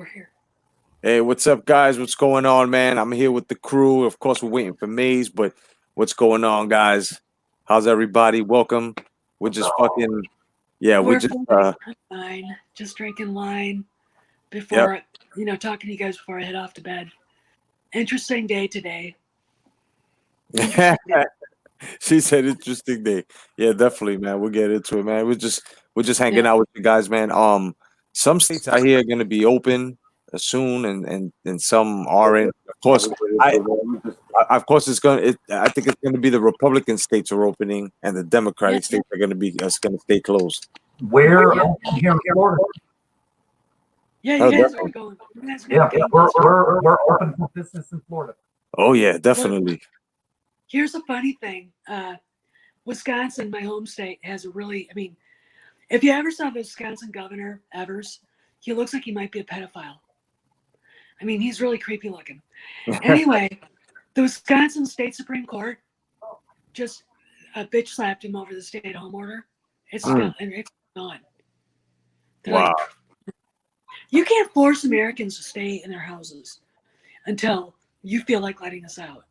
We're here. Hey, what's up, guys? What's going on, man? I'm here with the crew. Of course, we're waiting for Maize, but what's going on, guys? How's everybody? Welcome. We're just fucking, yeah, we're We're just, fine. Just drinking wine yep. before, talking to you guys before I head off to bed. Interesting day today. Interesting day. She said interesting day. Yeah, definitely, man. We'll get into it, man. We're just hanging Yeah. out with you guys, man. Some states out here are gonna be open soon, and some aren't. Of course, of course, it's gonna. I think it's gonna be the Republican states are opening, and the Yeah. Democratic states are gonna stay closed. Where Yeah. here in Florida? Yeah, Oh, you guys are definitely. going. You guys are Yeah, going we're open for business in Florida. Oh yeah, definitely. Here's a funny thing. Wisconsin, my home state, has a really, if you ever saw the Wisconsin governor, Evers, he looks like he might be a pedophile. He's really creepy looking. Anyway, the Wisconsin State Supreme Court just bitch slapped him over the stay-at-home order. It's Mm, still and it's gone. They're wow. like, you can't force Americans to stay in their houses until you feel like letting us out.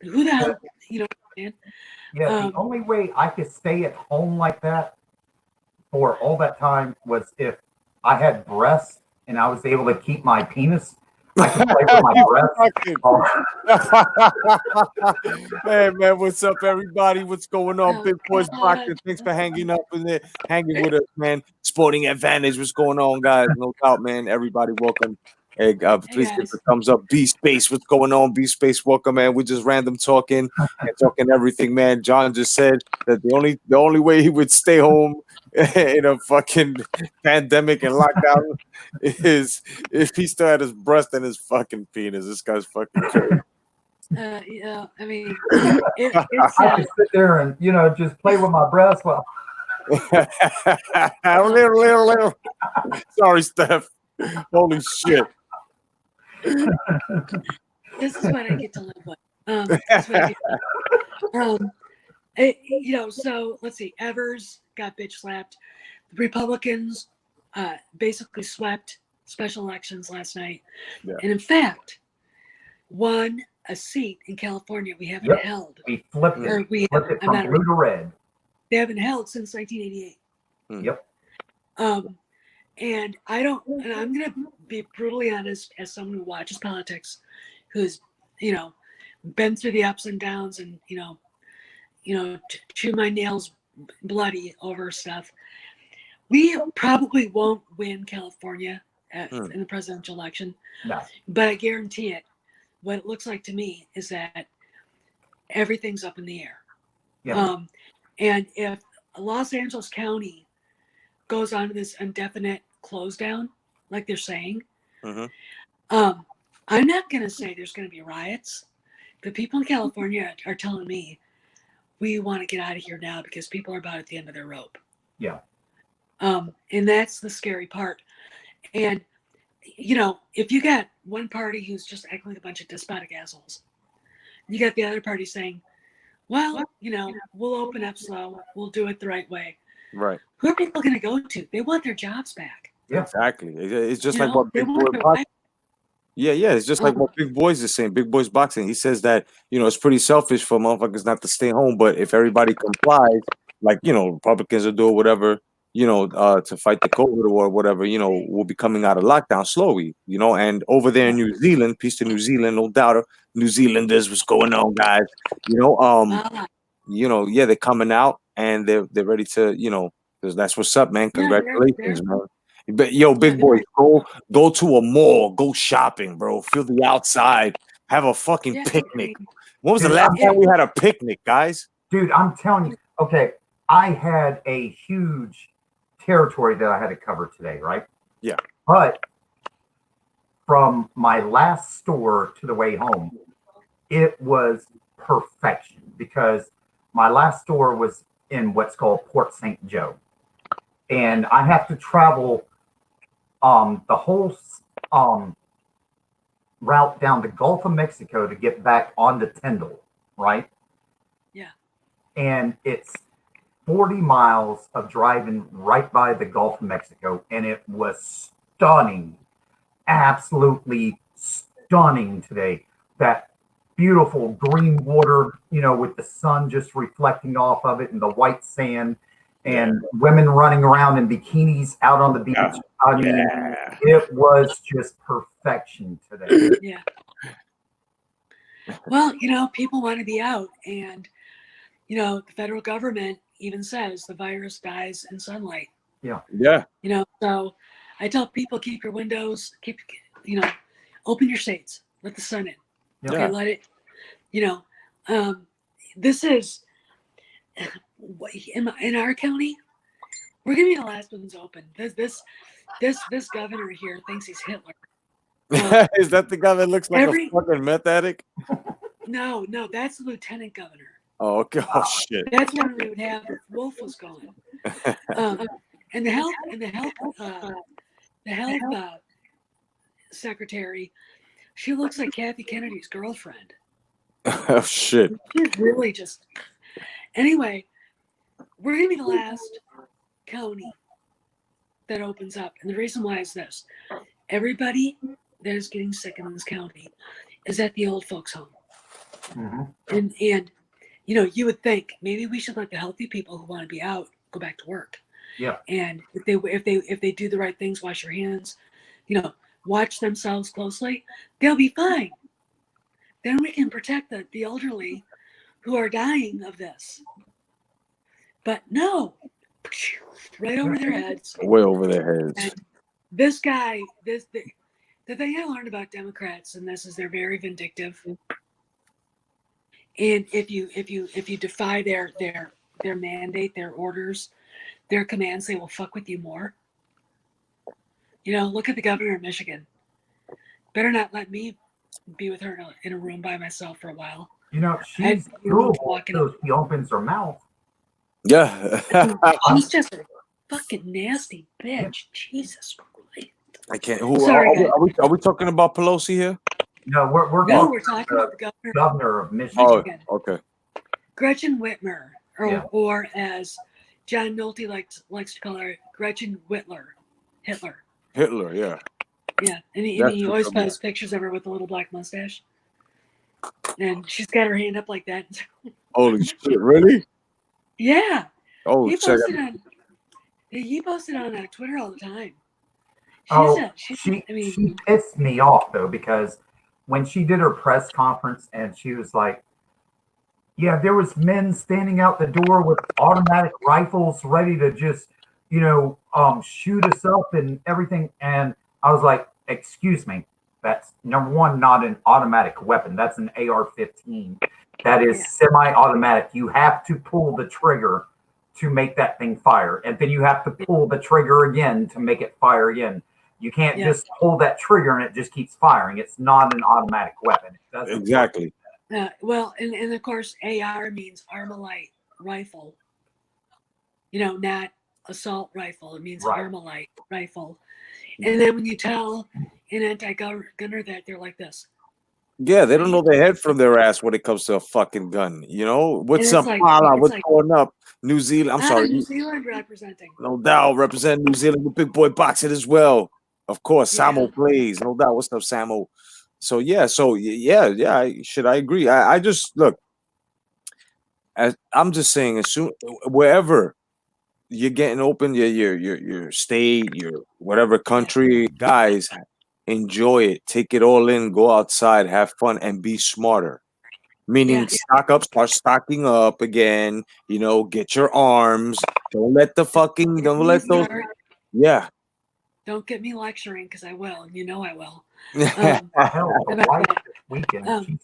Who the hell, man? Yeah, the only way I could stay at home like that for all that time was if I had breasts and I was able to keep my penis. I could play with my You breasts. fucking- Hey man, what's up, everybody? What's going on? Oh, Big Boys God. Boxing. Thanks for hanging up in there, hanging with us, man. Sporting Advantage. What's going on, guys? No doubt, man. Everybody, welcome. Hey, Hey please give guys. the thumbs up. B Space, what's going on? B Space, welcome, man. We're just random talking and talking everything, man. John just said that the only way he would stay home in a fucking pandemic and lockdown is if he still had his breast and his fucking penis. This guy's fucking crazy. Yeah, it's I could sit there and just play with my breasts. Well, little. Sorry, Steph. Holy shit. this is what I get to live with. This is what I get to so let's see. Evers got bitch slapped. The Republicans basically swept special elections last night, Yeah. and in fact, won a seat in California we haven't Yep. held. we flipped Or it. we Flipped it I'm not from blue to red. They haven't held since 1988. Yep. And I'm gonna be brutally honest as someone who watches politics, who's been through the ups and downs, and chew my nails bloody over stuff. We probably won't win California in the presidential election, No. but I guarantee it. What it looks like to me is that everything's up in the air. Yeah. And if Los Angeles County goes on to this indefinite close down, like they're saying, I'm not going to say there's going to be riots, but people in California are telling me we want to get out of here now because people are about at the end of their rope. Yeah. And that's the scary part. And, if you got one party who's just acting like a bunch of despotic assholes, you got the other party saying, well, we'll open up slow. We'll do it the right way. Right. Who are people going to go to? They want their jobs back. Yeah. Exactly. It's just You like know, what they Big want Boy their Boxing. life. Yeah. It's just like what Big Boy's is saying. Big Boy's Boxing. He says that, it's pretty selfish for motherfuckers not to stay home, but if everybody complies, like, Republicans will do whatever, to fight the COVID or whatever, we'll be coming out of lockdown slowly, and over there in New Zealand, peace to New Zealand, no doubt. New Zealanders, what's going on, guys? Yeah, they're coming out and they're ready to, because that's what's up, man. Yeah, Congratulations, man. But yo, big Yeah, boy, go to a mall, go shopping, bro. Feel the outside, have a fucking Yeah, picnic. When was the Dude, last time we had a picnic, guys? Dude, I'm telling you. Okay, I had a huge territory that I had to cover today, right? Yeah. But from my last store to the way home, it was perfection because my last store was in what's called Port St. Joe. And I have to travel the whole route down the Gulf of Mexico to get back onto Tyndall, right? Yeah. And it's 40 miles of driving right by the Gulf of Mexico, and it was stunning. absolutely stunning today. That beautiful green water, with the sun just reflecting off of it and the white sand and women running around in bikinis out on the beach. I mean, it was just perfection today. Yeah. Well, people want to be out, and the federal government even says the virus dies in sunlight. Yeah. So I tell people, keep your windows, open your shades, let the sun in. Yeah. Okay, let it. This is in our county. We're gonna be the last ones open. This governor here thinks he's Hitler. Is that the guy that looks like a fucking meth addict? No, that's the lieutenant governor. Oh, okay. Oh shit. That's what we would have if Wolf was gone. And the health secretary, she looks like Kathy Kennedy's girlfriend. Oh shit. She's really just. Anyway, we're gonna be the last county that opens up, and the reason why is this: everybody that is getting sick in this county is at the old folks' home. Mm-hmm. And you would think maybe we should let the healthy people who want to be out go back to work. Yeah. And if they do the right things, wash your hands, watch themselves closely, they'll be fine. Then we can protect the elderly who are dying of this. But no, right over their heads. Way over their heads. And this guy, the thing I learned about Democrats, and this is they're very vindictive. And if you defy their mandate, their orders, their commands, they will fuck with you more. Look at the governor of Michigan. Better not let me be with her in a room by myself for a while. She's doable until she opens her mouth. Yeah. She's just a fucking nasty bitch. Jesus Christ. I can't. Sorry, are we talking about Pelosi here? No, we're talking about the governor of Michigan. Oh, okay. Gretchen Whitmer, or as John Nolte likes to call her, Gretchen Hitler. Hitler, yeah. Yeah, and he always posts pictures of her with a little black mustache. And she's got her hand up like that. Holy shit, really? Yeah. Oh, he posted on Twitter all the time. She pissed me off, though, because when she did her press conference and she was like, yeah, there was men standing out the door with automatic rifles ready to just, shoot us up and everything. And I was like, excuse me, that's number one, not an automatic weapon. That's an AR-15. That is semi-automatic. You have to pull the trigger to make that thing fire. And then you have to pull the trigger again to make it fire again. You can't just pull that trigger and it just keeps firing. It's not an automatic weapon. It doesn't exactly. Well, and of course, AR means Armalite rifle. Not assault rifle. It means Armalite rifle. And then when you tell an anti-gunner that, they're like this. Yeah, they don't know their head from their ass when it comes to a fucking gun. What's up? What's going up? New Zealand. I'm sorry. New Zealand representing. No doubt. Representing New Zealand with Big Boy Boxing as well. Of course. Samo plays. No doubt. What's up, Samo? So, yeah. I agree. I just, look, I'm just saying, as soon, wherever you're getting open, your state, your whatever country, guys, enjoy it, take it all in, go outside, have fun, and be smarter. Meaning, start stocking up again. Get your arms. Don't let those. Yeah. Don't get me lecturing, because I will, and I will. The wife this weekend,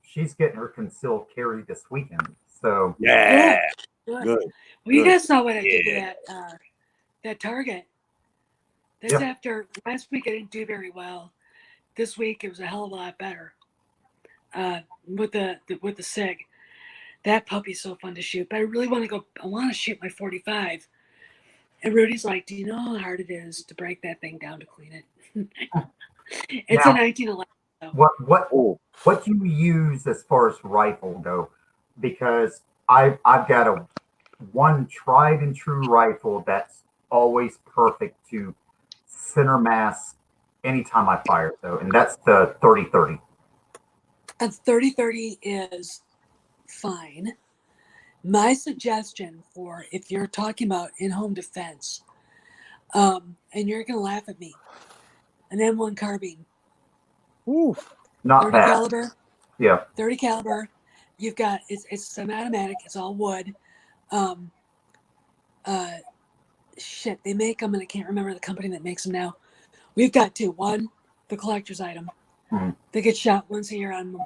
she's getting her concealed carry this weekend. So good. Well, you guys saw what I did to that Target. That's after last week I didn't do very well. This week it was a hell of a lot better. With the SIG. That puppy's so fun to shoot. But I really want to go. I want to shoot my 45. And Rudy's like, "Do you know how hard it is to break that thing down to clean it?" It's a 1911. What do you use as far as rifle go? Because I've got one tried and true rifle that's always perfect to center mass anytime I fire though, and that's the 30-30. A 30-30 is fine. My suggestion for if you're talking about in-home defense, and you're gonna laugh at me, an M1 carbine, Ooh. Not 30 bad. caliber, Yeah. 30 caliber. You've got it's semi-automatic. It's all wood. Shit, they make them, and I can't remember the company that makes them now. We've got two. One, the collector's item. Mhm. They get shot once a year on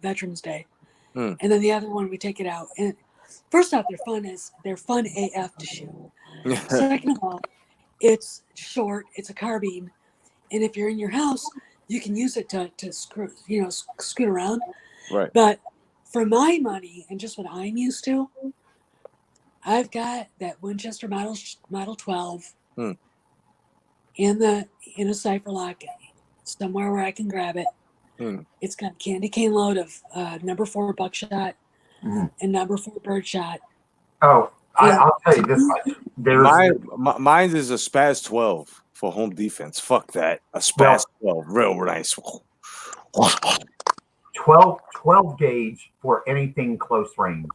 Veterans Day, Hmm. and then the other one we take it out. And first off, they're fun AF to shoot. Second of all, it's short. It's a carbine, and if you're in your house, you can use it to scoot around. Right. But for my money and just what I'm used to, I've got that Winchester Model 12 Hmm. in a cipher lock somewhere where I can grab it. Hmm. It's got a candy cane load of number 4 buckshot Mhm. and number 4 birdshot. Oh, And I'll tell you this much. There's Mine is a Spaz 12 for home defense. Fuck that. A Spaz 12. Real nice. 12 gauge for anything close range.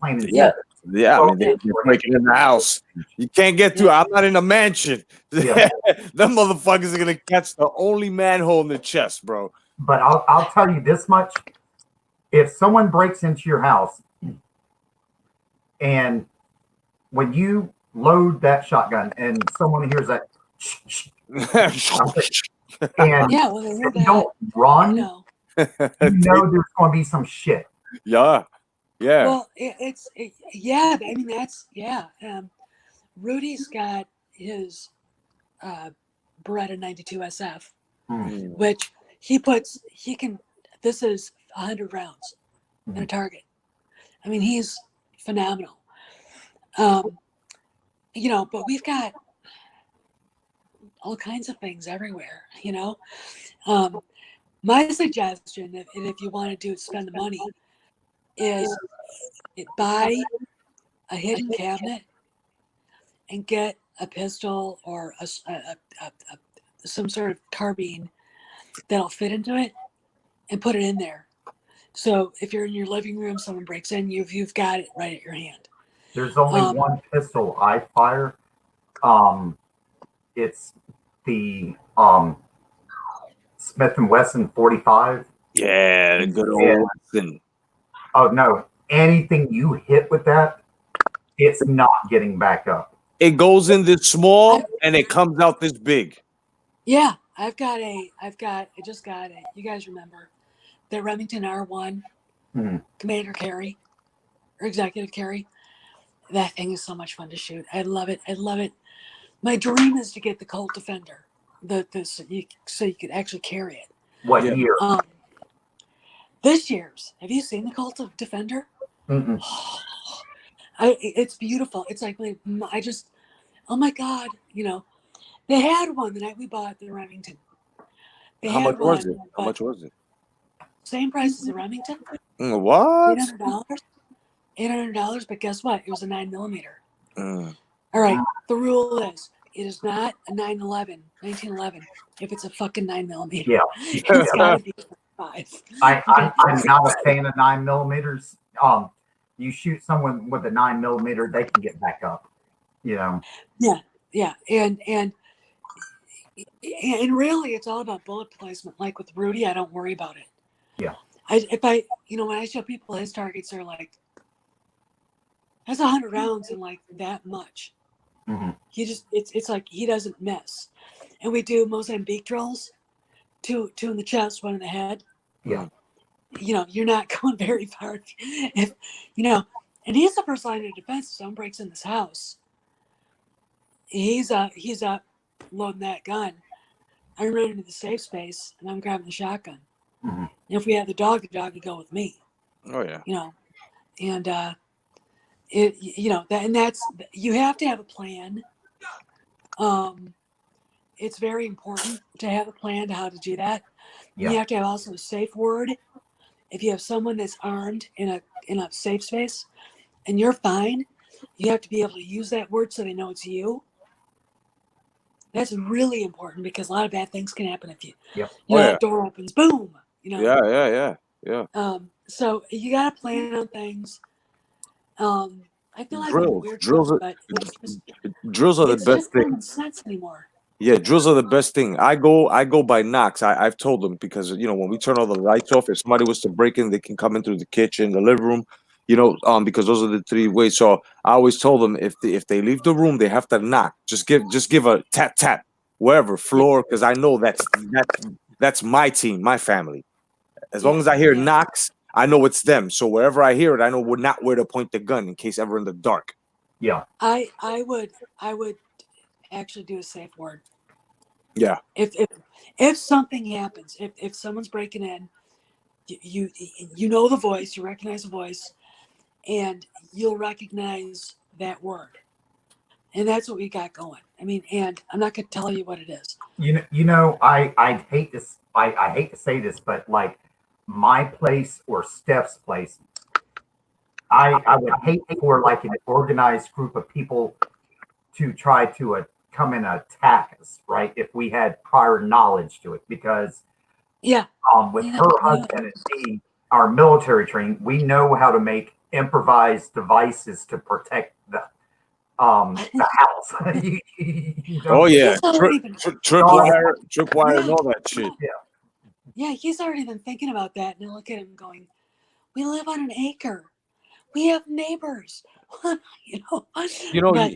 Plain and Yeah. simple. Yeah, I mean, Yeah. they're breaking in the house. You can't get through. I'm not in a mansion. Yeah. Them motherfuckers are gonna catch the only manhole in the chest, bro. But I'll tell you this much. If someone breaks into your house and when you load that shotgun and someone hears that and yeah, well, they hear if you that. don't run, No. you know there's going to be some shit. Yeah. Yeah. Well, yeah. I mean, that's yeah. Rudy's got his Beretta 92 SF, which he can. This is 100 rounds in a target. I mean, he's phenomenal. But we've got all kinds of things everywhere. My suggestion, if you want to do it, spend the money, is buy a hidden cabinet and get a pistol or some sort of carbine that'll fit into it and put it in there. So if you're in your living room, someone breaks in, you've got it right at your hand. There's only one pistol I fire. It's the Smith & Wesson 45. Yeah, the good old Wesson. Oh no! Anything you hit with that, it's not getting back up. It goes in this small and it comes out this big. Yeah, I just got it. You guys remember the Remington R1 Commander carry or executive carry? That thing is so much fun to shoot. I love it. My dream is to get the Colt Defender, so you could actually carry it. What year? This year's. Have you seen the Colt Defender? It's beautiful. It's like oh my God, they had one the night we bought the Remington. How much was it? Same price as the Remington. What? $800, but guess what? It was a 9mm. All right. The rule is it is not a 1911 if it's a fucking 9mm. Yeah. It's gotta be 5. I'm not a fan of 9mm. You shoot someone with a 9mm, they can get back up. Yeah, and really, it's all about bullet placement. Like with Rudy, I don't worry about it. Yeah. When I show people his targets, they're like, that's 100 rounds and like that much. It's like he doesn't miss. And we do Mozambique drills, two in the chest, one in the head. Yeah. You're not going very far. And he's the first line of defense. If someone breaks in this house, he's up loading that gun. I run into the safe space and I'm grabbing the shotgun. And if we have the dog would go with me. Oh yeah. And that's you have to have a plan. It's very important to have a plan to how to do that. Yeah. You have to have also a safe word. If you have someone that's armed in a safe space and you're fine, you have to be able to use that word so they know it's you. That's really important because a lot of bad things can happen if you, Yep. you Oh know, yeah. that door opens, boom, you know. Yeah. So you got to plan on things. I feel like I'm a Drills, weird drills, woman, are, but drills are the it's best just thing. common sense anymore. Yeah, drills are the best thing. I go by knocks. I've told them because when we turn all the lights off, if somebody was to break in, they can come in through the kitchen, the living room, because those are the three ways. So I always told them if they leave the room, they have to knock. Just give a tap tap wherever Yeah, floor, because I know that's my team, my family. As long yeah, as I hear yeah. knocks, I know it's them. So wherever I hear it, I know we're not where to point the gun in case ever in the dark. Yeah. I would actually do a safe word. Yeah. If something happens, if someone's breaking in, you you know the voice, you recognize the voice, and you'll recognize that word, and that's what we got going. I mean, and I'm not going to tell you what it is. I hate this. I hate to say this, but like my place or Steph's place, I would hate for like an organized group of people to try to come and attack us, right? If we had prior knowledge to it, because Yeah, with yeah, her yeah, husband and me, our military training, we know how to make improvised devices to protect the house. You Oh don't get yeah, he's already been. tripwire, and Yeah, all that yeah, shit. yeah. yeah. He's already been thinking about that, and I look at him going, "We live on an acre. We have neighbors, you know." You know, But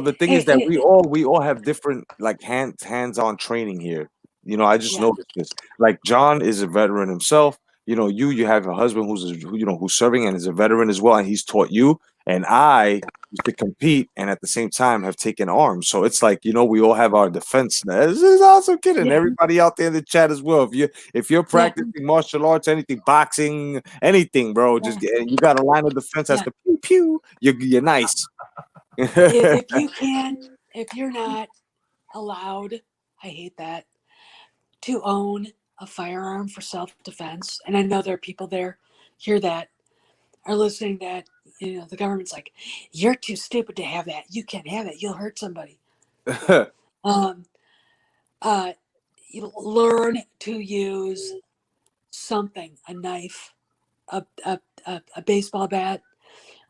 the thing is it, that it, we it, all have different like hands-on training here. I just yeah, noticed this. Like John is a veteran himself. You have a husband who's serving and is a veteran as well, and he's taught you. And I used to compete and at the same time have taken arms. So it's like, we all have our defense. This is awesome, kid, and yeah, everybody out there in the chat as well. If you're yeah, practicing martial arts, anything, boxing, anything, bro, yeah, you got a line of defense as yeah. the pew pew. You're nice. If you can't, if you're not allowed, I hate that, to own a firearm for self-defense, and I know there are people there hear that are listening that the government's like, you're too stupid to have that. You can't have it. You'll hurt somebody. Um, uh, you learn to use something, a knife, a baseball bat.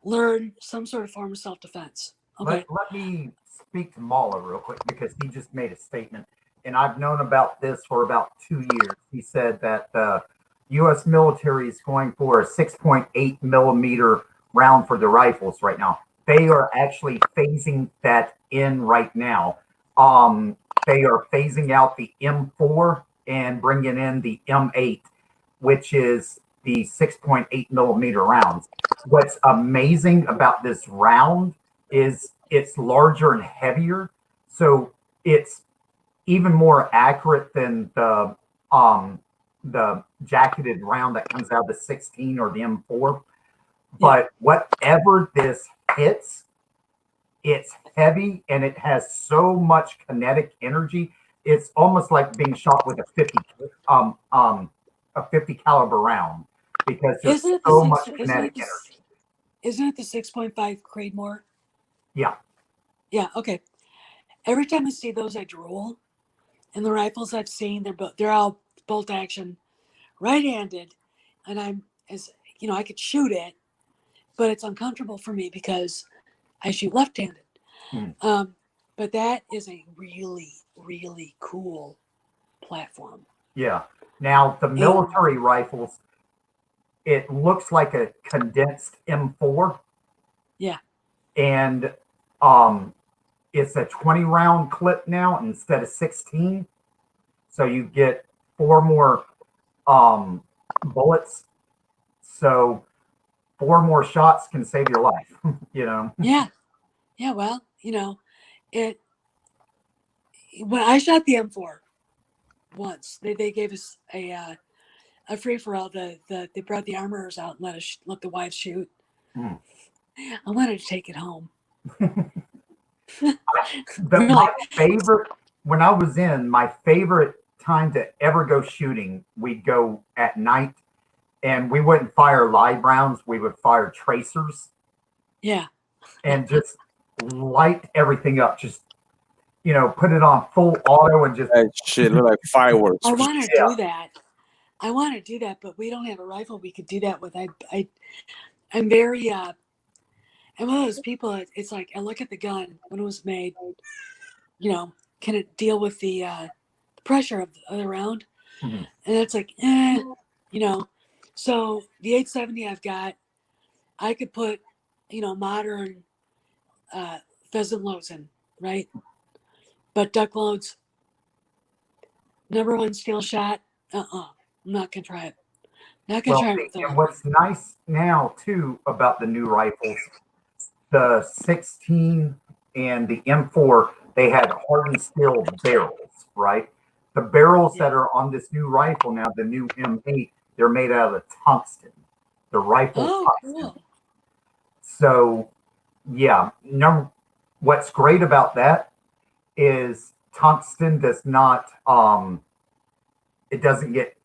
Learn some sort of form of self-defense. Okay. Let me speak to Mala real quick because he just made a statement, and I've known about this for about 2 years. He said that the U.S. military is going for a 6.8 millimeter round for the rifles right now. They are actually phasing that in right now. They are phasing out the M4 and bringing in the M8, which is the 6.8 millimeter rounds. What's amazing about this round is it's larger and heavier, so it's even more accurate than the jacketed round that comes out of the 16 or the M4. Yeah. But whatever this hits, it's heavy and it has so much kinetic energy. It's almost like being shot with a 50 caliber round because there's Isn't it the so six? much kinetic energy. Isn't it the 6.5 Creedmoor? Yeah. Yeah. Okay. Every time I see those, I drool. And the rifles I've seen, they're all bolt action, right-handed, and I could shoot it, but it's uncomfortable for me because I shoot left-handed. Hmm. But that is a really, really cool platform. Yeah. Now the And military rifles, it looks like a condensed M4, yeah, and um, it's a 20 round clip now instead of 16. So you get four more bullets. So four more shots can save your life. you know. yeah, yeah. Well, it when I shot the M4 once, they gave us a free for all. They brought the armorers out and let the wives shoot. Mm. I wanted to take it home. But my Really? favorite, when I was in, my favorite time to ever go shooting, we'd go at night and we wouldn't fire live rounds, we would fire tracers Yeah. and just light everything up. Just put it on full auto and just That shit look like fireworks. I want to Yeah. do that. I want to do that, but we don't have a rifle we could do that with. I'm very I'm one of those people. It's like I look at the gun when it was made. Can it deal with the pressure of the round? Mhm. And it's like, So the 870 I've got, I could put, modern pheasant loads in, right? But duck loads, number one steel shot. I'm not gonna try it. Not gonna Well, try it with and those. what's nice now too about the new rifles, the 16 and the M4, they had hardened steel barrels, right? The barrels that Yeah. are on this new rifle now, the new M8, they're made out of tungsten. The rifle Oh, tungsten. cool. So, yeah, what's great about that is tungsten does not it doesn't get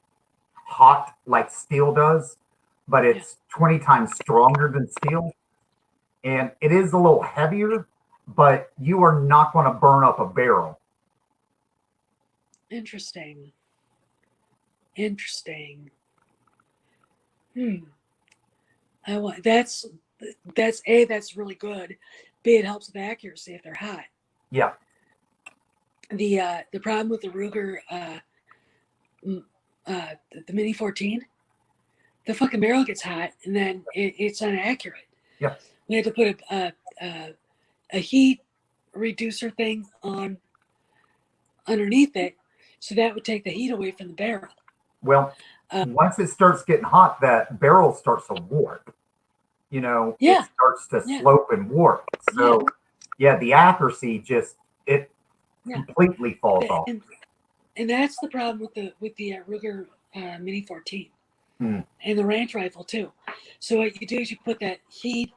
hot like steel does, but Yeah. it's 20 times stronger than steel. And it is a little heavier, but you are not going to burn up a barrel. Interesting. I want that's that's really good. B, it helps with accuracy if they're hot. Yeah. The problem with the Ruger the Mini 14, the fucking barrel gets hot and then it's inaccurate. Yeah. We had to put a heat reducer thing on underneath it, so that would take the heat away from the barrel. Well, once it starts getting hot, that barrel starts to warp. Yeah. It starts to Yeah. slope and warp. So, yeah, the accuracy it Yeah. completely falls off. And that's the problem with the Ruger Mini 14 Hmm. and the ranch rifle too. So what you do is you put that heat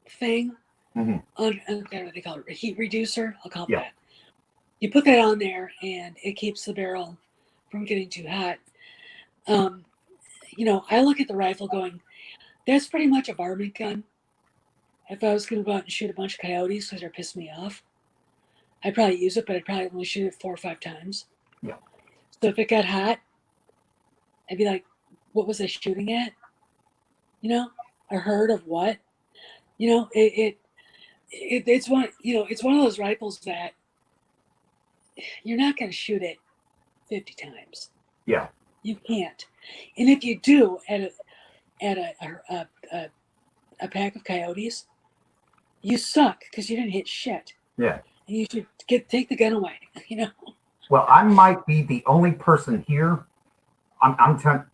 thing Mhm. on, I don't know what they call it, a heat reducer. I'll call it Yeah. that. You put that on there, and it keeps the barrel from getting too hot. I look at the rifle going, that's pretty much a varmint gun. If I was going to go out and shoot a bunch of coyotes because they're pissing me off, I'd probably use it, but I'd probably only shoot it 4 or 5 times. Yeah. So if it got hot, I'd be like, what was I shooting at? A herd of what? It's one it's one of those rifles that you're not going to shoot it 50 times. Yeah. You can't. And if you do at a pack of coyotes, you suck because you didn't hit shit. Yeah. And you should take the gun away. Well, I might be the only person here. I'm telling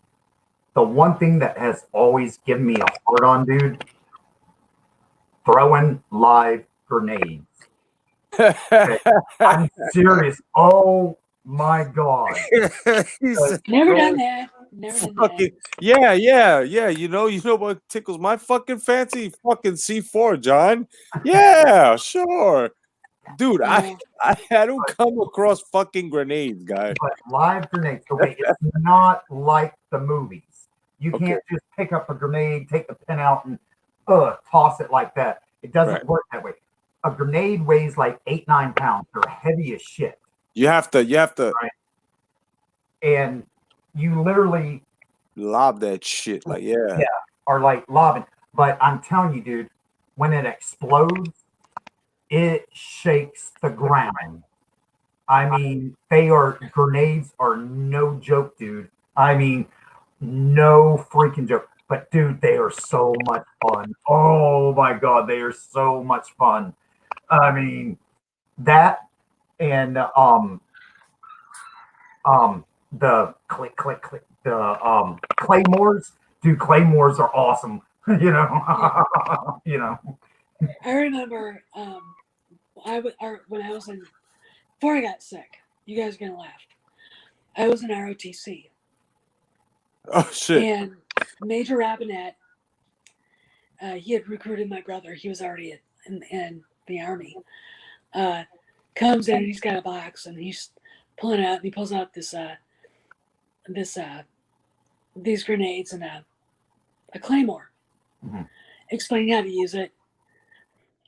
the one thing that has always given me a hard on, dude, throwing live grenades. Okay. I'm serious. Oh my God. Never done that. Never done that. Yeah. You know what tickles my fucking fancy? Fucking C4, John. Yeah, sure. Dude, I don't come across fucking grenades, guy. But live grenades, okay, it's not like the movies. You Okay. can't just pick up a grenade, take the pin out, and toss it like that. It doesn't Right. work that way. A grenade weighs like 8-9 pounds. They're heavy as shit. You have to Right. And you literally lob that shit. Like, yeah. are like lobbing. But I'm telling you, dude, when it explodes, it shakes the ground. I mean, grenades are no joke, dude. I mean, no freaking joke. But dude, they are so much fun. Oh my God, they are so much fun. I mean, that and the click click click the claymores. Dude, claymores are awesome. You know. I remember when I was before I got sick. You guys are gonna laugh. I was in ROTC. Oh shit. And Major Robinette, he had recruited my brother. He was already in the army. Comes in and he's got a box and he's pulling out and he pulls out these grenades and a claymore, explaining how to use it.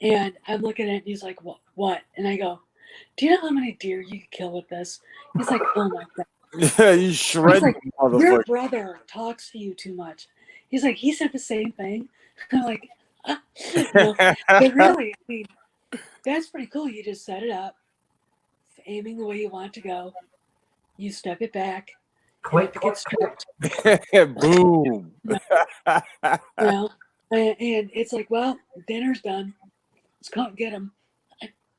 And I'm looking at it and he's like, what? And I go, do you know how many deer you could kill with this? He's like, oh my God. Yeah, you He's shred like, the your motherfucker. brother talks to you too much. He's like, he said the same thing. I'm like, you know, but really, I mean, that's pretty cool. You just set it up, aiming the way you want to go. You step it back, and Click, if it click, gets click. tripped, Boom. you know, and it's like, well, dinner's done. Let's go and get him.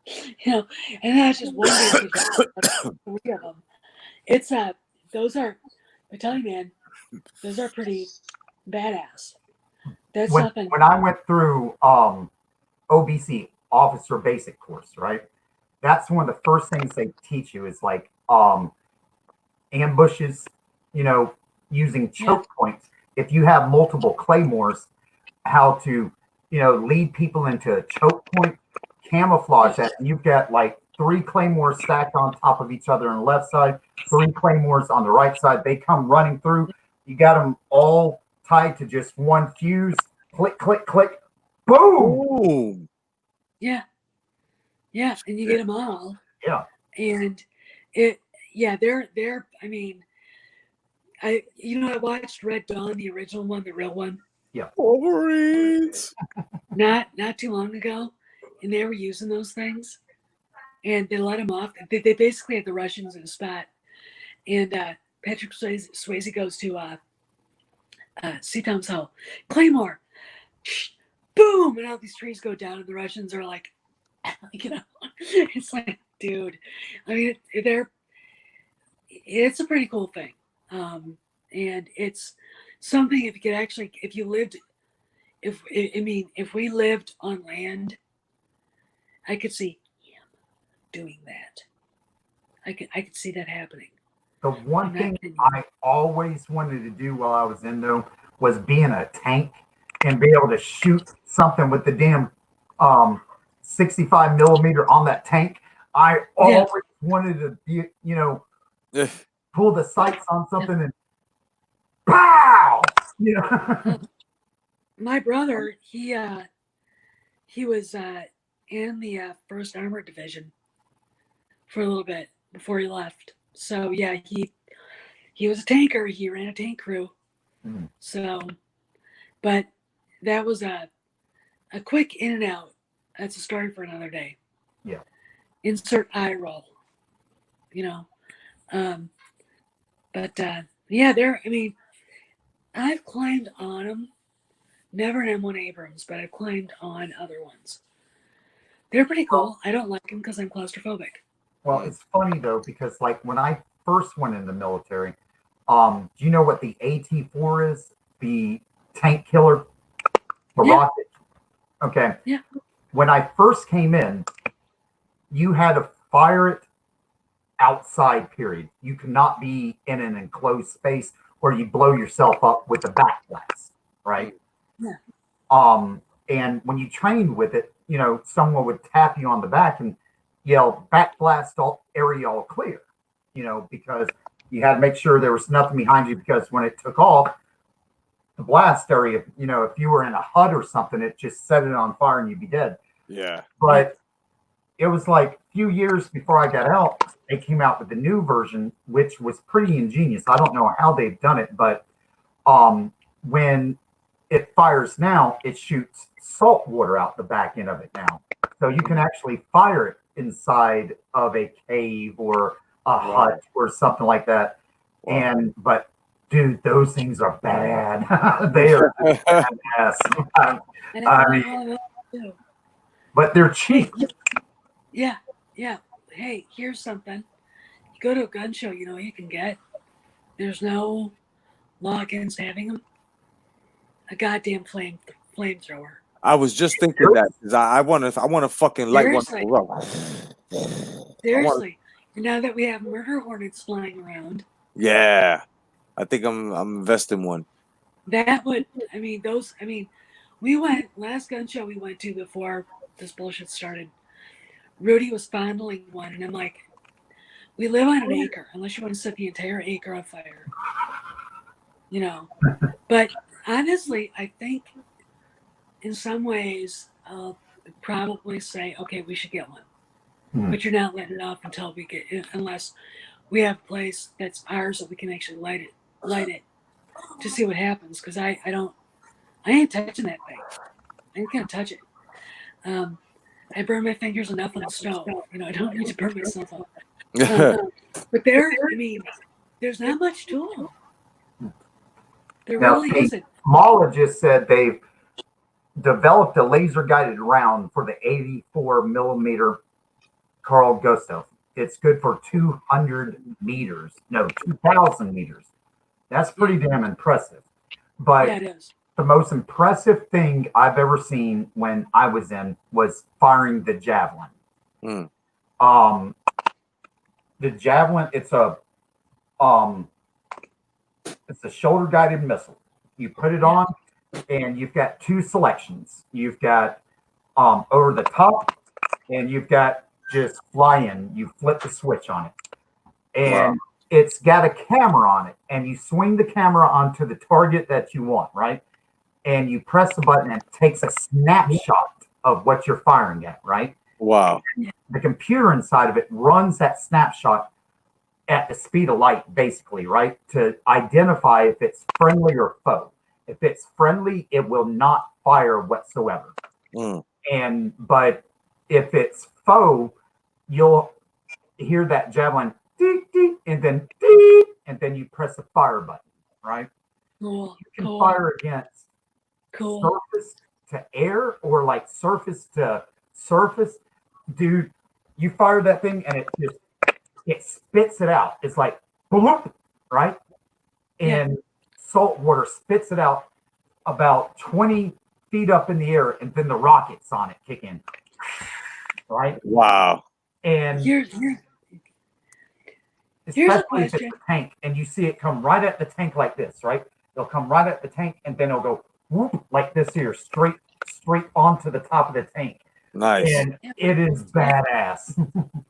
You know, and that's just one basic job. That's 3 of them. It's those are, I tell you, man, those are pretty badass. That's When something. when I went through OBC officer basic course, right? That's one of the first things they teach you is like ambushes, you know, using Yeah, choke points. If you have multiple claymores, how to, you know, lead people into a choke point, camouflage that. And you've got like 3 claymores stacked on top of each other on the left side, 3 claymores on the right side. They come running through. You got them all tied to just one fuse. Click, click, click. Boom. Boom. yeah, yeah, and you get them all, Yeah. and it, yeah, they're. I mean, I watched Red Dawn, the original one, the real one, Yeah. Wolverines. not too long ago, and they were using those things, and they let them off. They basically had the Russians in a spot, and Patrick Swayze goes to C. Tom's Hall, Claymore, boom, and all these trees go down, and the Russians are like, you know, it's like, dude, I mean, it's a pretty cool thing, and it's something if you could actually, if you lived, if I mean, if we lived on land, I could see him doing that. I could see that happening. The one In my thing opinion. I always wanted to do while I was in there was be in a tank and be able to shoot something with the damn 65 millimeter on that tank. I Yeah. always wanted to be, you know, pull the sights on something and pow! You know? My brother, he was in the First Armored Division for a little bit before he left. So yeah, he was a tanker. He ran a tank crew. Mhm. So, but that was a quick in and out. That's a story for another day. Yeah. Insert eye roll. You know, um, but yeah, there. I mean, I've climbed on them. Never an M1 Abrams, but I've climbed on other ones. They're pretty cool. I don't like them because I'm claustrophobic. Well, it's funny though, because like when I first went in the military, do you know what the AT-4 is? The tank killer, the Yeah. rocket. Okay. Yeah. When I first came in, you had to fire it outside, period. You cannot be in an enclosed space where you blow yourself up with a backblast, right? Yeah. And when you trained with it, you know, someone would tap you on the back and yell, backblast all area all clear, you know, because you had to make sure there was nothing behind you because when it took off, the blast area, you know, if you were in a hut or something, it just set it on fire and you'd be dead. Yeah. But it was like a few years before I got out, they came out with the new version, which was pretty ingenious. I don't know how they've done it, but when it fires now, it shoots salt water out the back end of it now. So you can actually fire it inside of a cave or a hut or something like that. Wow. And but dude, those things are bad. They are just badass. I mean, but they're cheap. Hey, yeah. Hey, here's something. You go to a gun show, you know what you can get? There's no law against having them. A goddamn flamethrower. I was just thinking that because I want to fucking light one Seriously. up. Seriously. And now that we have murder hornets flying around, Yeah, I think I'm investing one. that would, I mean, we went, last gun show we went to before this bullshit started, Rudy was fondling one, and I'm like, we live on an acre, unless you want to set the entire acre on fire. You know, but honestly, I think in some ways I'll probably say, okay, we should get one. but you're not letting it off until we get unless we have a place that's ours that we can actually light it to see what happens. Because I ain't touching that thing. I ain't gonna touch it. I burn my fingers enough on the stove. I don't need to burn myself up. But there's not much to them. There Now, really see, isn't. Mala just said they've developed a laser guided round for the 84 millimeter Carl Gustav. It's good for 200 meters. No, 2,000 meters. That's pretty damn impressive. But Yeah, it is. the most impressive thing I've ever seen when I was in was firing the javelin. The javelin, it's a shoulder guided missile. You put it on, and you've got two selections. You've got over the top, and you've got just fly in. You flip the switch on it, and it's got a camera on it, and you swing the camera onto the target that you want, right? And you press the button, and it takes a snapshot of what you're firing at, right? Wow. The computer inside of it runs that snapshot at the speed of light, basically, right? To identify if it's friendly or foe. If it's friendly, it will not fire whatsoever. But if it's foe, you'll hear that javelin deep, deep, and then deep, and then you press the fire button, right? Cool. You can fire against surface to air or like surface to surface. Dude, you fire that thing and it spits it out. It's like bloop, right? And salt water spits it out about 20 feet up in the air, and then the rockets on it kick in. Right? Wow. And here's a question. If it's a tank and you see it come right at the tank like this, right? It'll come right at the tank, and then it'll go whoop like this here, straight onto the top of the tank. Nice. And it is badass.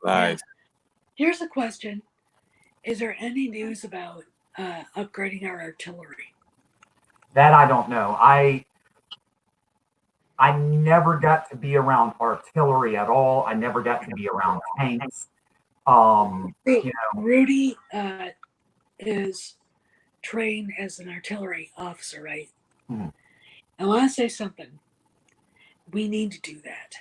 Nice. Here's a question. Is there any news about upgrading our artillery? That I don't know. I never got to be around artillery at all. I never got to be around tanks. Rudy is trained as an artillery officer, right? I want to say something. We need to do that.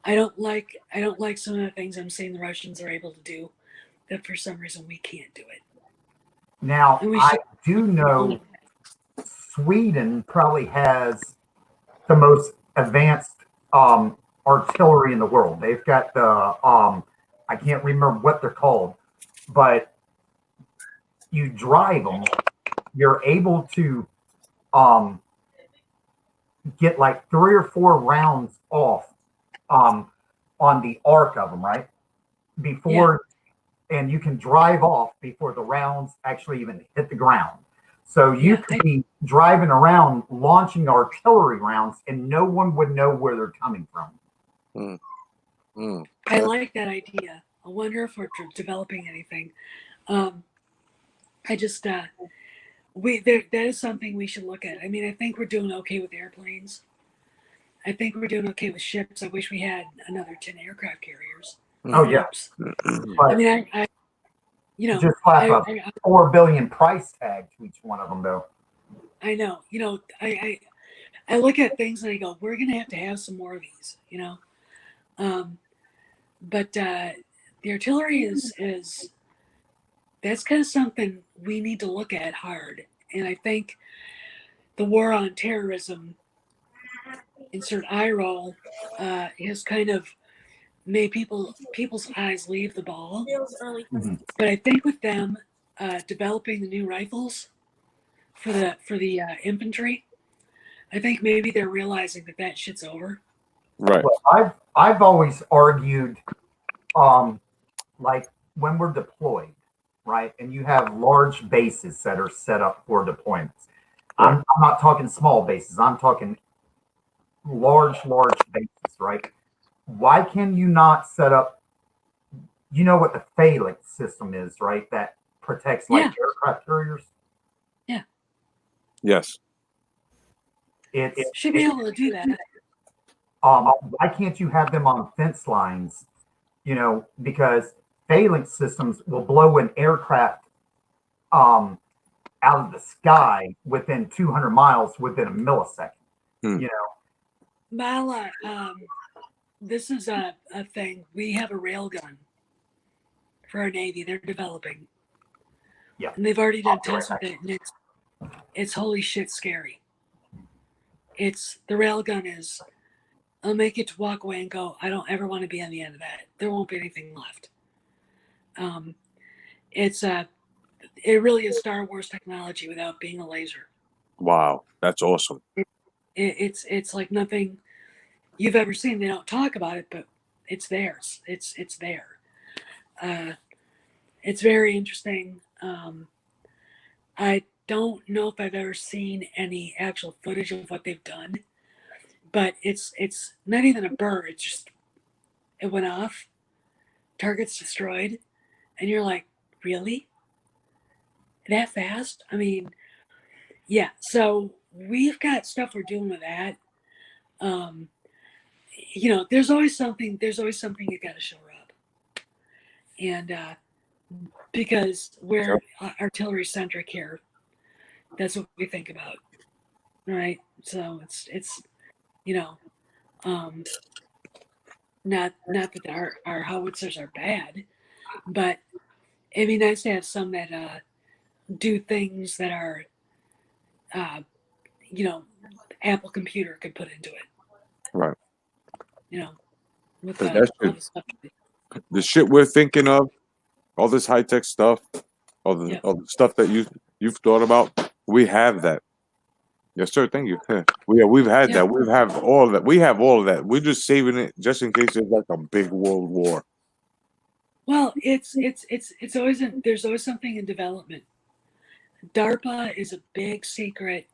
I don't like some of the things I'm seeing the Russians are able to do, that for some reason we can't do it. Now, I do know Sweden probably has the most advanced artillery in the world. They've got the I can't remember what they're called, but you drive them, you're able to get like 3 or 4 rounds off on the arc of them, right? And you can drive off before the rounds actually even hit the ground. So you could be driving around launching artillery rounds, and no one would know where they're coming from. I like that idea. I wonder if we're developing anything. I just that is something we should look at. I mean, I think we're doing okay with airplanes. I think we're doing okay with ships. I wish we had another 10 aircraft carriers. Oh yeah. I mean, I just slap a $4 billion price tag to each one of them, though. I know. I look at things and I go, we're gonna have to have some more of these. But the artillery is that's kind of something we need to look at hard. And I think the war on terrorism, insert eye roll, has kind of made people's eyes leave the ball. But I think with them developing the new rifles for the infantry, I think maybe they're realizing that shit's over. Right. Well, I've always argued, like when we're deployed, right, and you have large bases that are set up for deployments. Right. I'm not talking small bases. I'm talking large bases, right? Why can you not set up? You know what the phalanx system is, right? That protects like aircraft carriers. Yeah. Yes. It should be able to do that. Why can't you have them on fence lines? Because phalanx systems will blow an aircraft um, out of the sky within 200 miles within a millisecond. Hmm. Mala, this is a thing. We have a railgun for our Navy. They're developing. Yeah. And they've already done tests with it, and it's holy shit scary. The railgun is, I'll make it to walk away and go, I don't ever want to be on the end of that. There won't be anything left. It really is Star Wars technology without being a laser. Wow, that's awesome. It's like nothing you've ever seen. They don't talk about it, but it's theirs. It's there. It's very interesting. I don't know if I've ever seen any actual footage of what they've done, but it's not even a burr. It's just it went off, target's destroyed, and you're like, really? That fast? I mean, yeah. So we've got stuff we're doing with that. There's always something. There's always something you got to show up, and because we're artillery centric here, that's what we think about, right? So it's not that our howitzers are bad, but it'd be nice to have some that do things that are Apple computer could put into it. Right. With all the stuff. The shit we're thinking of, all this high tech stuff, all the stuff that you've thought about, we have that. Yes, sir. Thank you. We've had that. We have all that. We have all of that. We're just saving it just in case there's like a big world war. Well, it's always there's always something in development. DARPA is a big secret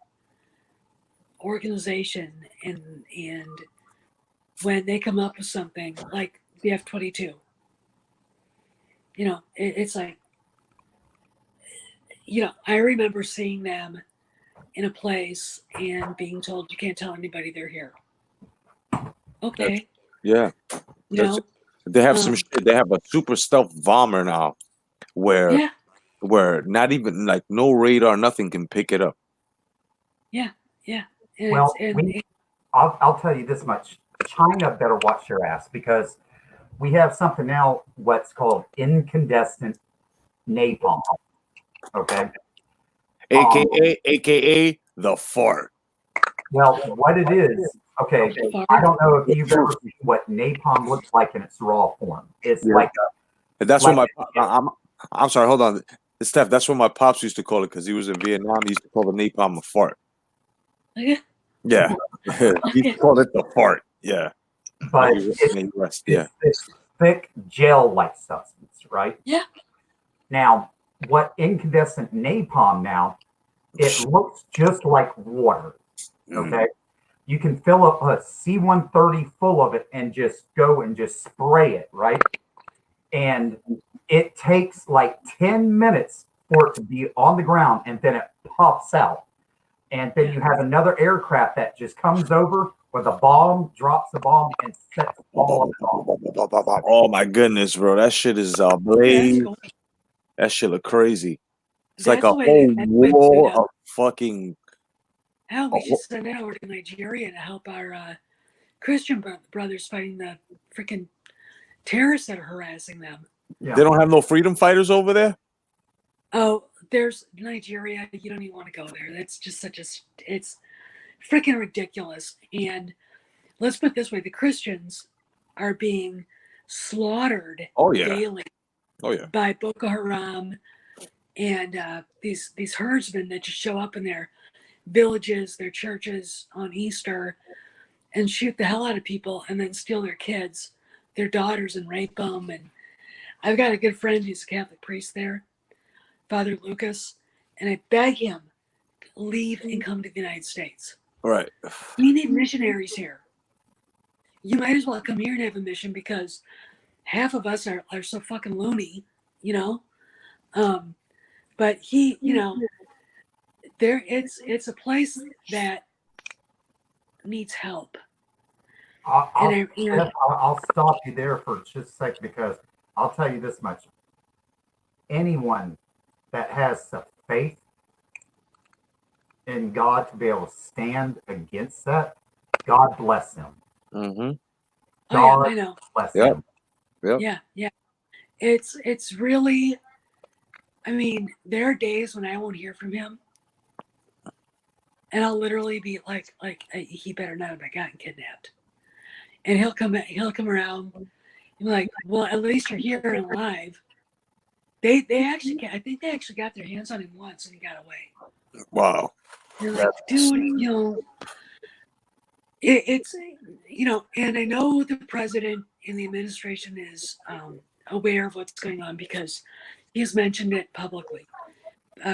organization, and when they come up with something like the F-22, it's like, I remember seeing them in a place and being told you can't tell anybody they're here. Okay. They have some shit. They have a super stealth bomber now where not even like no radar, nothing can pick it up. Yeah. And well, I'll tell you this much. China better watch your ass, because we have something now, what's called incandescent napalm. Okay. AKA the fart. Well, what it is, okay, I don't know if you've ever seen what napalm looks like in its raw form. It's like a. That's what I'm sorry, hold on. Steph, that's what my pops used to call it because he was in Vietnam. He used to call the napalm a fart. Yeah. He called it the fart. Yeah. But it's this thick gel-like substance, right? Yeah. Now, what incandescent napalm now, it looks just like water. Okay. You can fill up a C-130 full of it and just go and just spray it, right? And it takes like 10 minutes for it to be on the ground, and then it pops out. And then you have another aircraft that just comes over with a bomb, drops the bomb, and sets all of it off. Oh my goodness, bro. That shit is blaze. That shit look crazy. It's like a whole wall of fucking. Hell, we should send that over to Nigeria to help our Christian brothers fighting the freaking terrorists that are harassing them. Yeah. They don't have no freedom fighters over there? Oh, there's Nigeria. You don't even want to go there. That's just it's freaking ridiculous. And let's put it this way, the Christians are being slaughtered daily by Boko Haram and these herdsmen that just show up in their villages, their churches on Easter, and shoot the hell out of people and then steal their kids, their daughters, and rape them. And I've got a good friend who's a Catholic priest there, Father Lucas, and I beg him, leave and come to the United States. Right. We need missionaries here. You might as well come here and have a mission, because half of us are so fucking loony, but he, it's a place that needs help. I'll, And I'll stop you there for just a sec because I'll tell you this much. Anyone that has the faith in God to be able to stand against that, God bless them. Mm-hmm. God I know. bless Yep. them. Yep. Yeah. It's really, I mean, there are days when I won't hear from him. And I'll literally be like, he better not have gotten kidnapped. And he'll come around and be like, well, at least you're here and alive. They actually, I think they actually got their hands on him once and he got away. Wow. They're like, dude, it's, and I know the president and the administration is aware of what's going on because he's mentioned it publicly.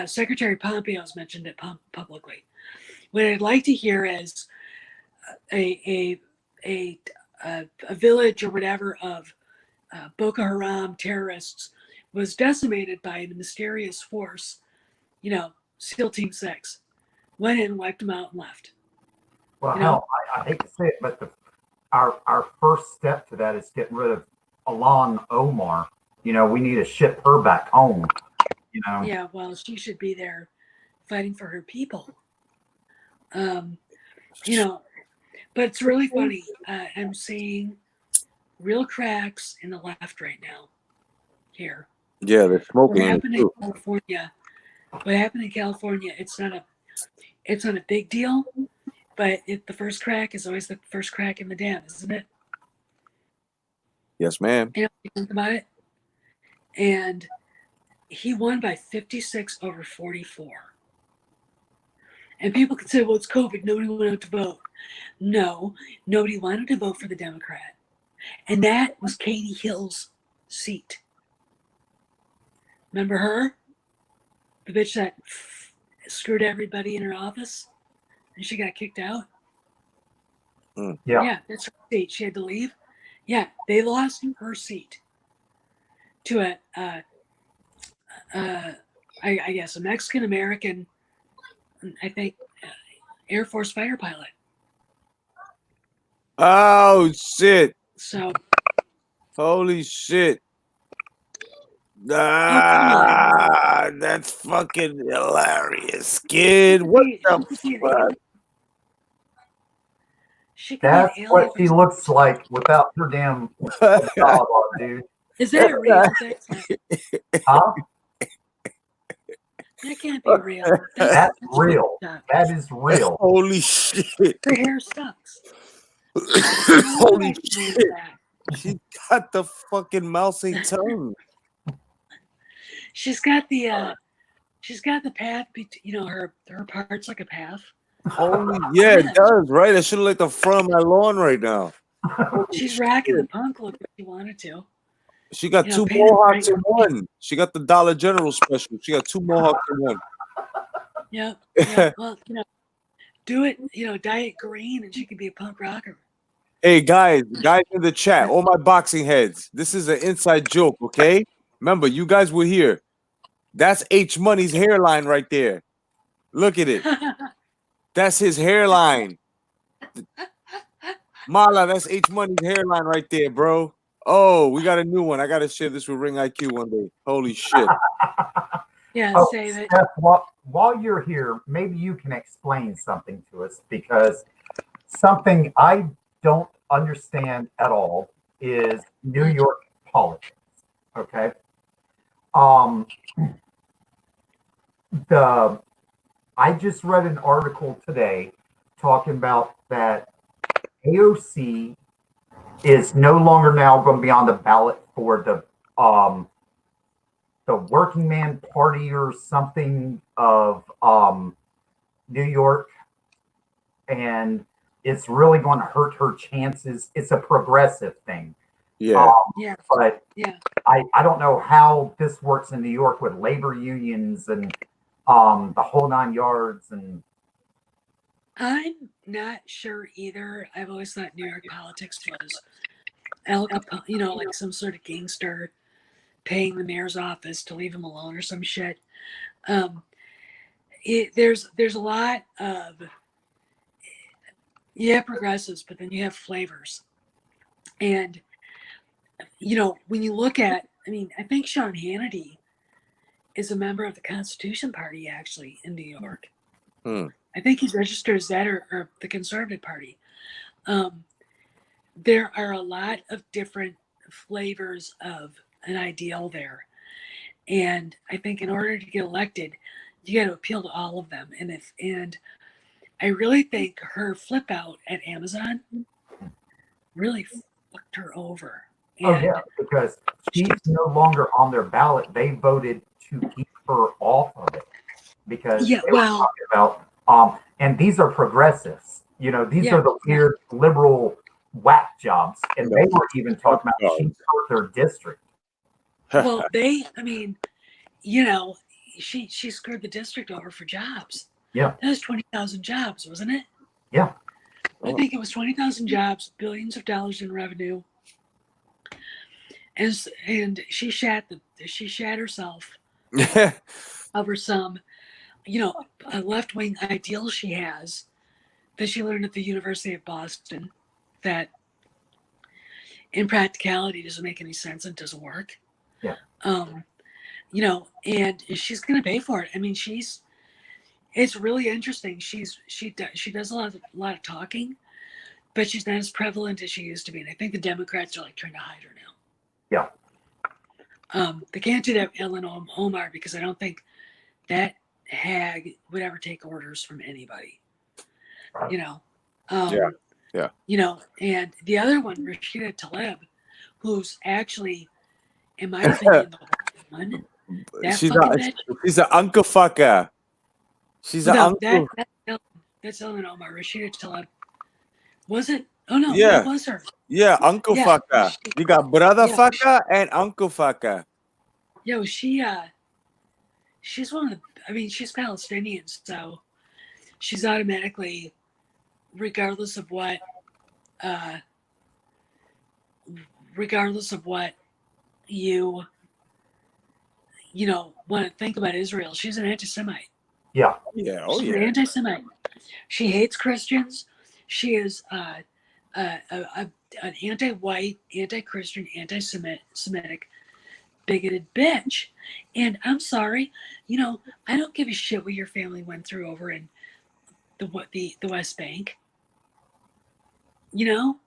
Secretary Pompeo has mentioned it publicly. What I'd like to hear is a village or whatever of Boko Haram terrorists was decimated by a mysterious force, SEAL Team 6, went in, wiped them out, and left. Well, hell, I hate to say it, but our first step to that is getting rid of Alon Omar. We need to ship her back home. Yeah, well, she should be there fighting for her people. But it's really funny. I'm seeing real cracks in the left right now here. Yeah, they're smoking. What happened in California? It's not a big deal, but the first crack is always the first crack in the dam, isn't it? Yes, ma'am. You think about it. And he won by 56 over 44. And people can say, well, it's COVID. Nobody went out to vote. No, nobody wanted to vote for the Democrat. And that was Katie Hill's seat. Remember her? The bitch that screwed everybody in her office and she got kicked out? Yeah, that's her seat. She had to leave. Yeah, they lost her seat to I guess, a Mexican-American, I think, Air Force fighter pilot. Oh, shit. So. Holy shit. That's fucking hilarious, kid. What the fuck? That's what she looks like without her damn job on, dude. Is that a real thing? Huh? That can't be real. That's real. That is real. Holy shit. Her hair sucks. Holy shit. She got the fucking mousing tongue. She's got the path, her part's like a path. Holy, yeah, it does, right? I should have like the front of my lawn right now. She's racking the punk look if she wanted to. She got two mohawks in one. She got the Dollar General special. She got two mohawks in one. Yeah. Well, do it, dye it green and she could be a punk rocker. Hey, guys in the chat, all my boxing heads, this is an inside joke, okay? Remember, you guys were here. That's H Money's hairline right there. Look at it. That's his hairline. Mala, that's H Money's hairline right there, bro. Oh, we got a new one. I got to share this with Ring IQ one day. Holy shit. Yeah, save it. Steph, while you're here, maybe you can explain something to us, because something I don't understand at all is New York politics. Okay. I just read an article today talking about that AOC is no longer now going to be on the ballot for the Working Man Party or something of New York, and it's really going to hurt her chances. It's a progressive thing. Yeah. But I don't know how this works in New York with labor unions and the whole 9 yards. And I'm not sure either. I've always thought New York politics was Al Capone, like some sort of gangster paying the mayor's office to leave him alone or some shit. There's a lot of You have progressives, but then you have flavors. And, you know, when you look at, I mean, I think Sean Hannity is a member of the Constitution Party, actually, in New York. Hmm. I think he's registered as that or the Conservative Party. There are a lot of different flavors of an ideal there. And I think in order to get elected, you got to appeal to all of them. And I really think her flip out at Amazon really fucked her over. Oh And yeah, because she's no longer on their ballot. They voted to keep her off of it because yeah, they were well, talking about and these are progressives. You know, these yeah, are the yeah. weird liberal whack jobs, and No. they were even talking about she hurt their district. Well, I mean, you know, she screwed the district over for jobs. Yeah, That was 20,000 jobs, wasn't it? yeah. I think it was 20,000 jobs, billions of dollars in revenue. And she shat herself over some, you know, a left wing ideal she has that she learned at the University of Boston that in practicality doesn't make any sense and doesn't work. Yeah. You know, and she's going to pay for it. I mean, it's really interesting. She does a lot of talking, but she's not as prevalent as she used to be. And I think the Democrats are like trying to hide her now. Yeah. They can't do that with Ellen Omar because I don't think that hag would ever take orders from anybody. Right. You know. Yeah. You know, and the other one, Rashida Tlaib, who's actually, in my opinion, the worst one. That she's fucking bitch. she's an uncle fucker. She's an No, uncle. that's Ellen Omar. Rashida Tlaib. Was it? Oh no, Yeah. that was her. Yeah, uncle Yeah, fucker. You got brother yeah, fucker and uncle fucker. Yo, she's one of the. I mean, she's Palestinian, so she's automatically, regardless of what you know want to think about Israel, she's an anti-Semite. Yeah. Yeah. Oh She's yeah. an anti-Semite. She hates Christians. She is an anti-white, anti-Christian, anti-Semitic, bigoted bitch. And I'm sorry, you know, I don't give a shit what your family went through over in the West Bank. You know,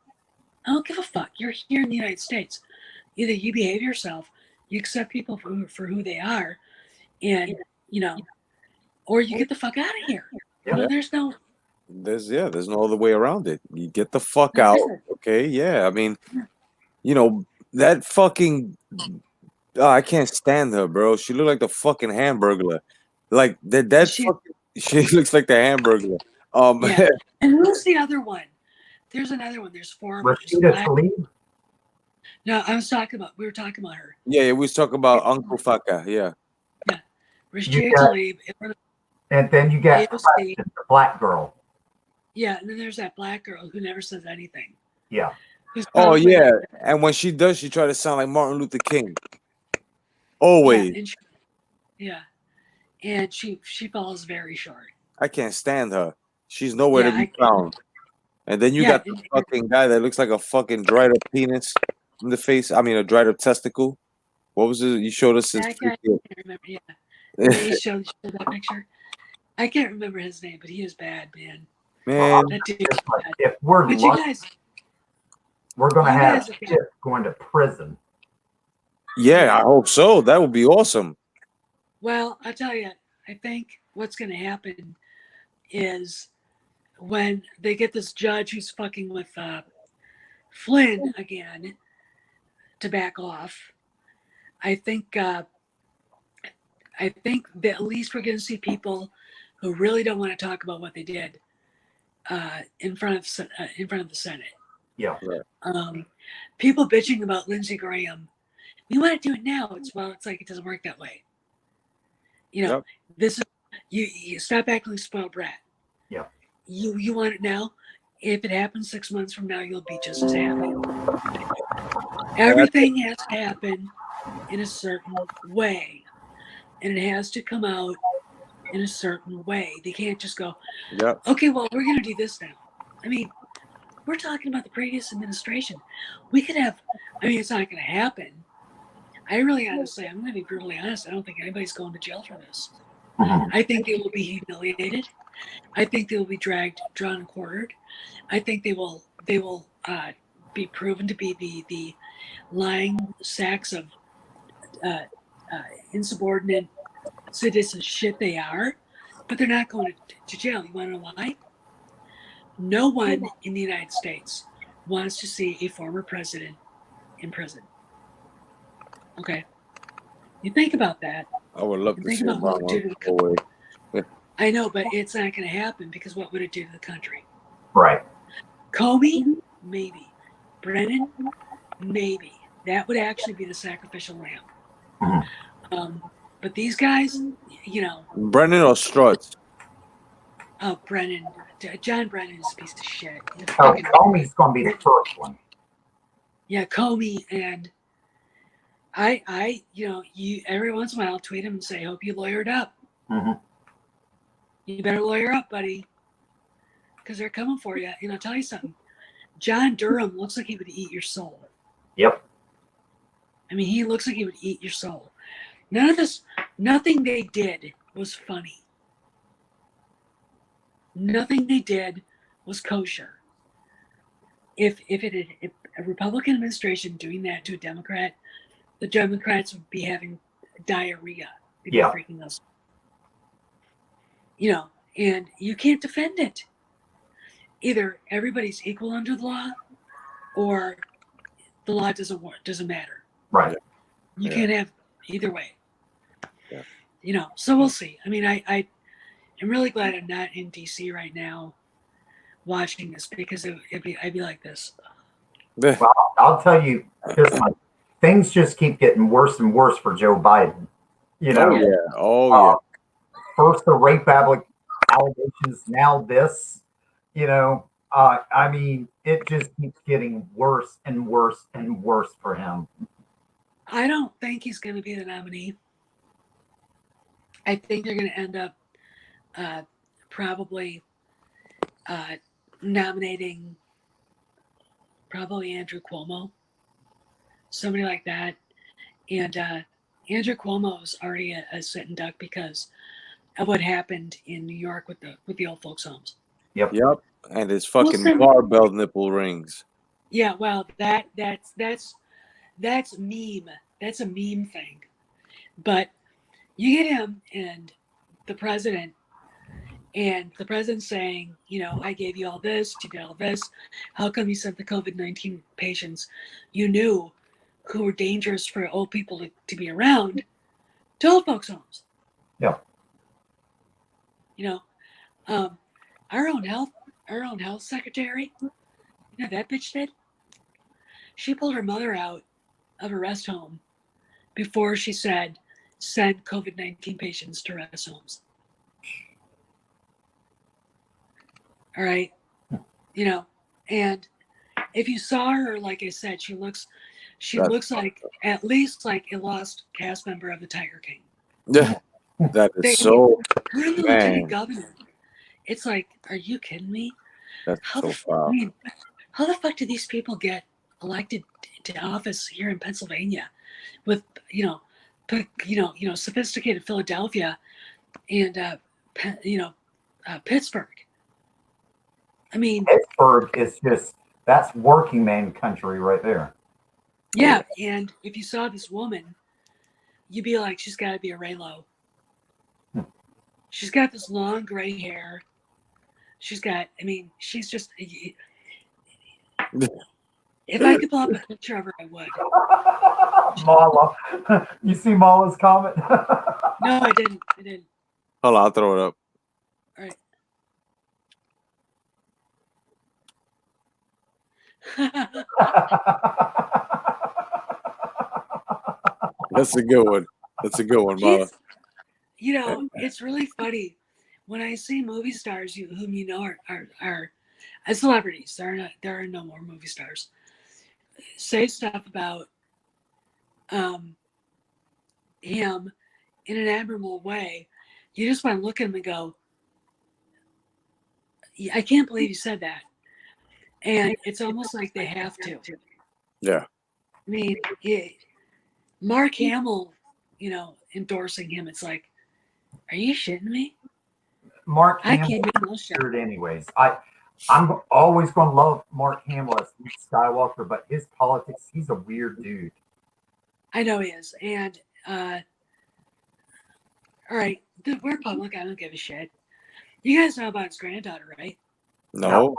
I don't give a fuck. You're here in the United States. Either you behave yourself, you accept people for who they are, and you know, or you get the fuck out of here. You know, there's no no other way around it. You get the fuck out. Okay. Yeah. I mean, you know, that fucking I can't stand her, bro. She looked like the fucking Hamburglar. Like that fucking she looks like the Hamburglar. Yeah. And who's the other one? There's another one. There's four of them. Rashida Tlaib. No, we were talking about her. Yeah, we was talking about Uncle Fucker. Yeah. Yeah. Rashida Tlaib. And then you got AOC. the black girl. Yeah, and then there's that black girl who never says anything. Yeah. Oh yeah, and when she does, she try to sound like Martin Luther King. Always. Yeah, and she falls very short. I can't stand her. She's nowhere to be found. And then you got the fucking guy that looks like a fucking dried up penis in the face. I mean, a dried up testicle. What was it? You showed us his. I can't remember. Yeah, he showed that picture. I can't remember his name, but he is bad, man. Man, that dude is bad. If we're but lucky, you guys, we're going to have Steph going to prison. Yeah, I hope so. That would be awesome. Well, I'll tell you, I think what's going to happen is when they get this judge who's fucking with Flynn again to back off, I think that at least we're going to see people who really don't want to talk about what they did in front of the Senate. Yeah. People bitching about Lindsey Graham. We want to do it now. It's like it doesn't work that way. You know, this is you stop acting like spoiled brat. Yeah. You want it now. If it happens 6 months from now, you'll be just as happy. Everything has to happen in a certain way, and it has to come out in a certain way. They can't just go, okay, well, we're going to do this now. I mean, we're talking about the previous administration. We could have, I mean, it's not going to happen. I really honestly, I'm going to be brutally honest. I don't think anybody's going to jail for this. Mhm. I think they will be humiliated. I think they will be dragged, drawn, and quartered. I think they will be proven to be the lying sacks of uh, insubordinate, sadistic shit they are. But they're not going to jail. You want to know why? No one in the United States wants to see a former president in prison. Okay, you think about that. I would love And to think see about what it would do Obama to the go country. away. I know, but it's not going to happen because what would it do to the country? Right. Comey, maybe. Brennan, maybe. That would actually be the sacrificial lamb. Mhm. But these guys, you know, Brennan or Struts? oh, Brennan, John Brennan is a piece of shit. Oh, Comey's going to be the first one. Yeah, Comey, and you every once in a while I'll tweet him and say, "Hope you lawyered up. Hmm. You better lawyer up, buddy, because they're coming for you." And I'll tell you something. John Durham looks like he would eat your soul. Yep. I mean, he looks like he would eat your soul. Nothing they did was funny. Nothing they did was kosher. If a Republican administration doing that to a Democrat, the Democrats would be having diarrhea. They'd be Yeah. freaking us. You know, and you can't defend it. Either everybody's equal under the law, or the law doesn't matter. Right. You Yeah. can't have either way. Yeah. You know, so we'll see. I mean, I'm really glad I'm not in DC right now watching this because I'd be like this. Well, I'll tell you this much. Things just keep getting worse and worse for Joe Biden. You know, Oh yeah. Oh yeah. first the rape allegations, now this. You know, I mean, it just keeps getting worse and worse and worse for him. I don't think he's going to be the nominee. I think they're going to end up probably nominating probably Andrew Cuomo, somebody like that. And Andrew Cuomo is already a sitting duck because of what happened in New York with the old folks' homes. Yep. Yep. And his fucking Well, barbell nipple rings. Yeah, well, that's meme. That's a meme thing. But you get him and the president saying, you know, I gave you all this, you did all this. How come you sent the COVID-19 patients you knew who were dangerous for old people to be around to old folks' homes? Yeah. You know, our own health secretary, you know, that bitch did. She pulled her mother out of a rest home before she said send COVID-19 patients to rest homes. All right. You know, and if you saw her, like I said, she looks like at least like a lost cast member of the Tiger King. Yeah. That is so Her and the lieutenant governor. It's like, are you kidding me? That's How so the foul. I mean, how the fuck do these people get elected to office here in Pennsylvania with sophisticated Philadelphia and Pittsburgh? I mean, Pittsburgh is that's working man country right there. yeah, and if you saw this woman, you'd be like, she's got to be a Raylo. She's got this long gray hair. She's just. If I could pull up a picture of her, I would. Mala, you see Mala's comment? No, I didn't. Hold on, I'll throw it up. All right. That's a good one. That's a good one, Mala. You know, it's really funny when I see movie stars whom you know are celebrities. There are no more movie stars. Say stuff about him in an admirable way. You just want to look at him and go, I can't believe you said that. And it's almost like they have to. Yeah. I mean, Mark Hamill, endorsing him. It's like, are you shitting me? Mark I Hamill can't get no shit. weird anyways. I'm always going to love Mark Hamill as Luke Skywalker, but his politics, he's a weird dude. I know he is. And, all right, we're public. I don't give a shit. You guys know about his granddaughter, right? No.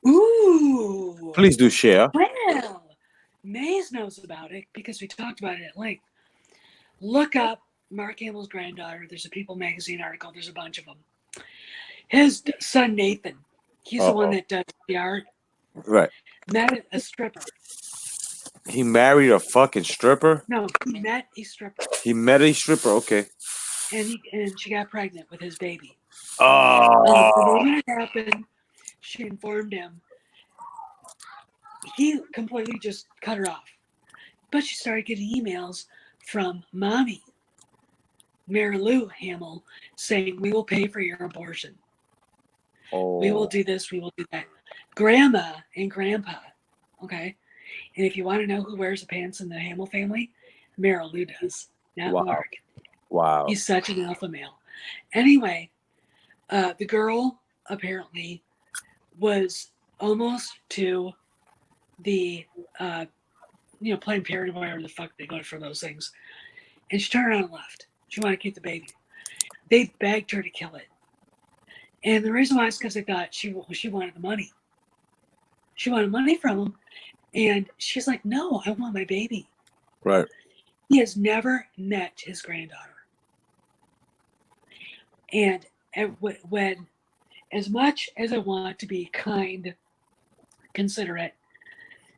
Ooh. Please do share. Well, Maize knows about it because we talked about it at length. Look up Mark Hamill's granddaughter. There's a People magazine article. There's a bunch of them. His son, Nathan, he's the one that does the art, Right. met a stripper. He married a fucking stripper? No, he met a stripper. He met a stripper? Okay. And she got pregnant with his baby. Oh. The moment it happened, she informed him. He completely just cut her off. But she started getting emails from mommy, Mary Lou Hamill, saying, we will pay for your abortion. Oh. We will do this, we will do that. Grandma and grandpa, okay? And if you want to know who wears the pants in the Hamill family, Mary Lou does, not Wow. Mark. Wow. He's such an alpha male. Anyway, the girl apparently was almost to the, Planned Parenthood, whatever the fuck they go for those things. And she turned around and left. She wanted to keep the baby. They begged her to kill it. And the reason why is because they thought she wanted the money. She wanted money from him. And she's like, no, I want my baby. Right. He has never met his granddaughter. And when, as much as I want to be kind, considerate,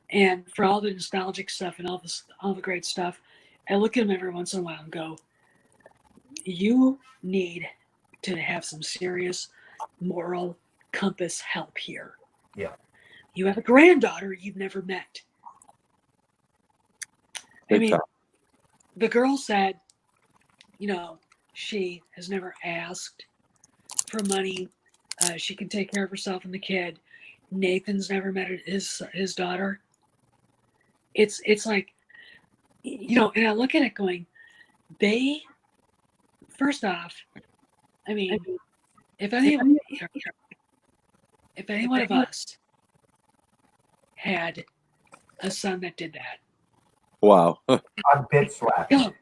and for all the nostalgic stuff and all the great stuff, I look at him every once in a while and go, you need to have some serious moral compass help here. Yeah. You have a granddaughter you've never met. I mean, the girl said, she has never asked for money. She can take care of herself and the kid. Nathan's never met his daughter. It's like, and I look at it going, first off, I mean, if any one of us had a son that did that, wow. I'd bitch slap kill him. him.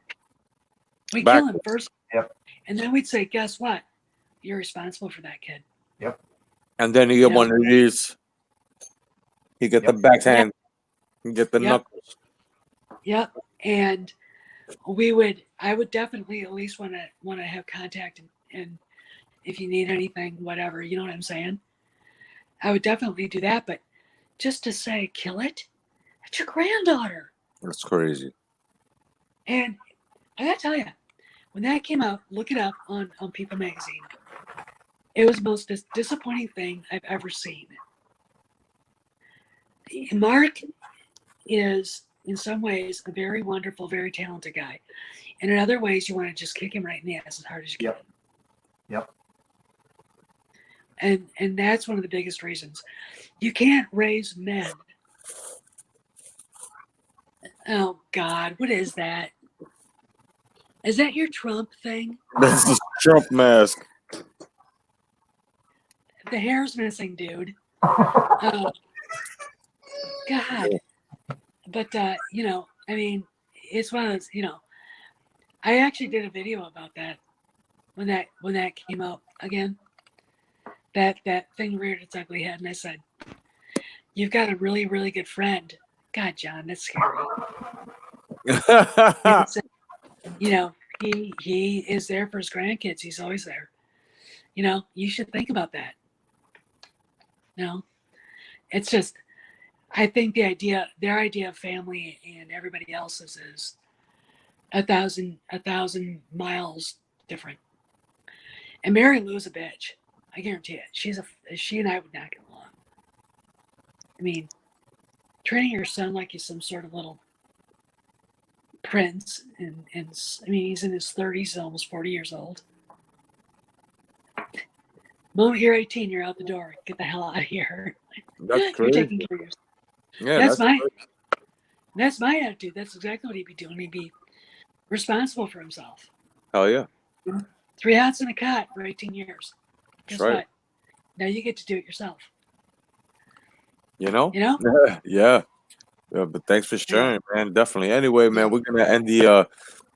We kill him first. Yep. And then we'd say, guess what? You're responsible for that kid. Yep. And then you get one of these. You get the backhand. You get the knuckles. Yep. And I would definitely at least want to have contact and if you need anything, whatever, you know what I'm saying? I would definitely do that, but just to say, kill it? That's your granddaughter. That's crazy. And I gotta tell you, when that came out, look it up on People magazine. It was the most disappointing thing I've ever seen. Mark is, in some ways, a very wonderful, very talented guy. And in other ways, you want to just kick him right in the ass as hard as you can. Yep. And that's one of the biggest reasons. You can't raise men. Oh, God, what is that? Is that your Trump thing? That's the Trump mask. The hair's missing, dude. God. But, I mean, it's one of those, I actually did a video about that when that came out again. That thing reared its ugly head, and I said, you've got a really, really good friend. God, John, that's scary. He is there for his grandkids. He's always there. You should think about that. It's just, I think their idea of family and everybody else's is a thousand miles different. And Mary Lou's a bitch. I guarantee it. She and I would not get along. I mean, training your son like he's some sort of little prince, and I mean, he's in his 30s, almost 40 years old. moment you're 18, you're out the door. Get the hell out of here. That's You're crazy. taking care of yourself. Yeah, That's my attitude. That's exactly what he'd be doing. He'd be responsible for himself. hell yeah. 3 hots in a cot for 18 years. Guess right. what? Now you get to do it yourself. You know? You know? Yeah. Yeah, but thanks for sharing, man. Definitely. Anyway, man, we're gonna end the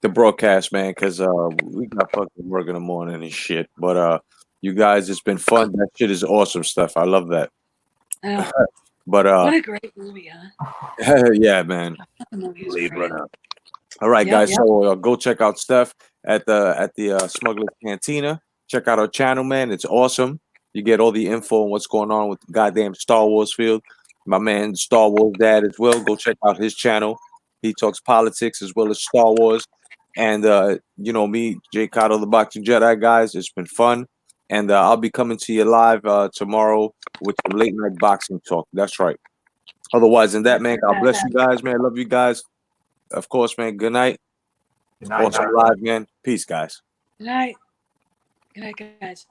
broadcast, man, because we got fucking work in the morning and shit. But you guys, it's been fun. That shit is awesome stuff. I love that. I know. But What a great movie, huh? yeah, man. The movie was Blade great. Runner. All right, Yep, guys. yep. So go check out Steph at the Smuggler's Cantina. Check out our channel, man. It's awesome. You get all the info on what's going on with the goddamn Star Wars field. My man, Star Wars Dad, as well. Go check out his channel. He talks politics as well as Star Wars. And you know me, Jay Cotto, the Boxing Jedi, guys. It's been fun, and I'll be coming to you live tomorrow with some late night boxing talk. That's right. Otherwise than that, man, God bless you guys, man. Love you guys. Of course, man. Good night. Good night, Awesome live, man. Peace, guys. Good night. Good night, guys.